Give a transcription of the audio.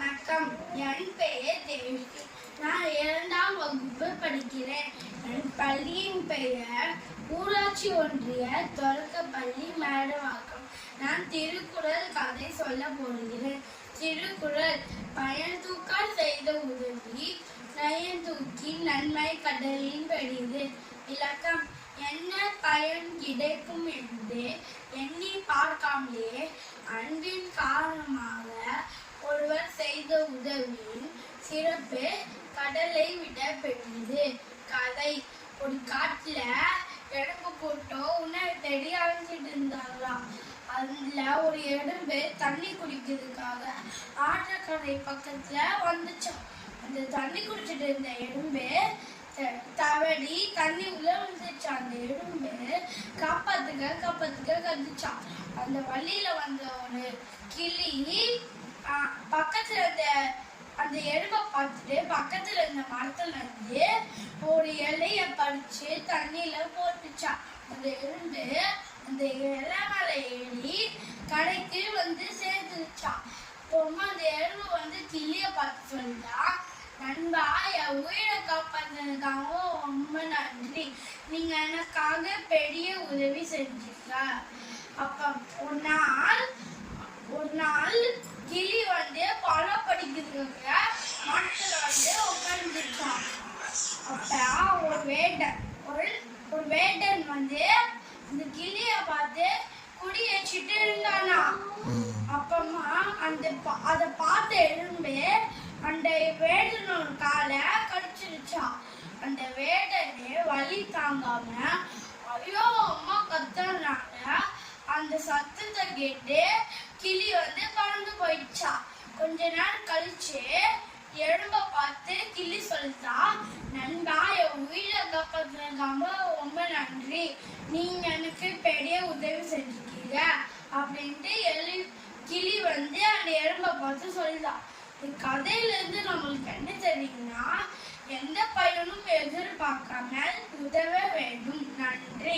வணக்கம். என் பெயர் தேவி. நான் 2ஆம் வகுப்பு படிக்கிறேன். என் பள்ளியின் பெயர் ஊராட்சி ஒன்றிய தொடக்கப்பள்ளி மேடவாக்கம். நான் திருக்குறள் கதை சொல்ல போகிறேன். திருக்குறள்: பயன் தூக்கால் செய்த உதவி நயன் தூக்கி நன்மை கடலின் பெரிது. இலக்கம்: என்ன பயன் கிடைக்கும் என்று எண்ணி பார்க்காமலே அன்பின் காரணமாக ஒருவர் செய்த உதவியின் சிறப்பு கடலை விட பெரியது. கதை: ஒரு காட்டுல எறும்பு போட்டோ உணவை தேடி அழைச்சிட்டு இருந்தாங்களாம். அதுல ஒரு எறும்பு தண்ணி குடிக்கிறதுக்காக ஆற்றக்கரை பக்கத்துல வந்துச்சான். அந்த தண்ணி குடிச்சிட்டு இருந்த எறும்பு தவறி தண்ணி உள்ள வந்துச்சு. அந்த எறும்பு காப்பாத்துக்க கத்துச்சான். அந்த வழியில வந்த ஒரு கிளி பக்கத்துல இருந்த அந்த எறும்பை பார்த்துட்டு பக்கத்துல இருந்த மரத்துல இருந்து ஒரு இலைய பறிச்சு தண்ணியில போட்டுச்சான். அந்த எறும்பு அந்த இலை மேல ஏறி கடைக்கு வந்து சேர்ந்துச்சான். அப்புறமா அந்த எறும்பு வந்து கிளிய பார்த்து சொல்லிட்டா, நண்பா, என் உயிரை காப்பாற்றினதுக்காக ரொம்ப நன்றி. நீங்க எனக்காக பெரிய உதவி செஞ்சீங்க. அப்ப ஒரு நாள் கிளி வந்து பழம் படிக்கிறதுக்கு மரத்துல வந்து உட்கார்ந்துச்சான். அப்ப ஒரு வேடன் வந்து இந்த கிளிய பார்த்து குடி வச்சுட்டு இருந்தானா. அப்பமா அதை பார்த்த எறும்பு அந்த வேடனோட காலை கடிச்சிருச்சான். அந்த வேடனே வலி தாங்காம ஐயோ அம்மா கத்துனாங்க. அந்த சத்தத்தை கேட்டு கிளி வந்து பறந்து போயிடுச்சா. கொஞ்ச நேரம் கழிச்சு எறும்பை பார்த்து கிளி சொல்லிட்டா, நண்பா, என் உயிரை காப்பாற்றினதுக்காக ரொம்ப நன்றி. நீங்க எனக்கு பெரிய உதவி செஞ்சுக்கீங்க அப்படின்ட்டு கிளி வந்து அந்த எறும்பை பார்த்து சொல்லிட்டான். கதையில இருந்து நம்மளுக்கு என்ன தெரியும்னா, எந்த பயனும் எதிர்பார்க்காமல் உதவ வேண்டும். நன்றி.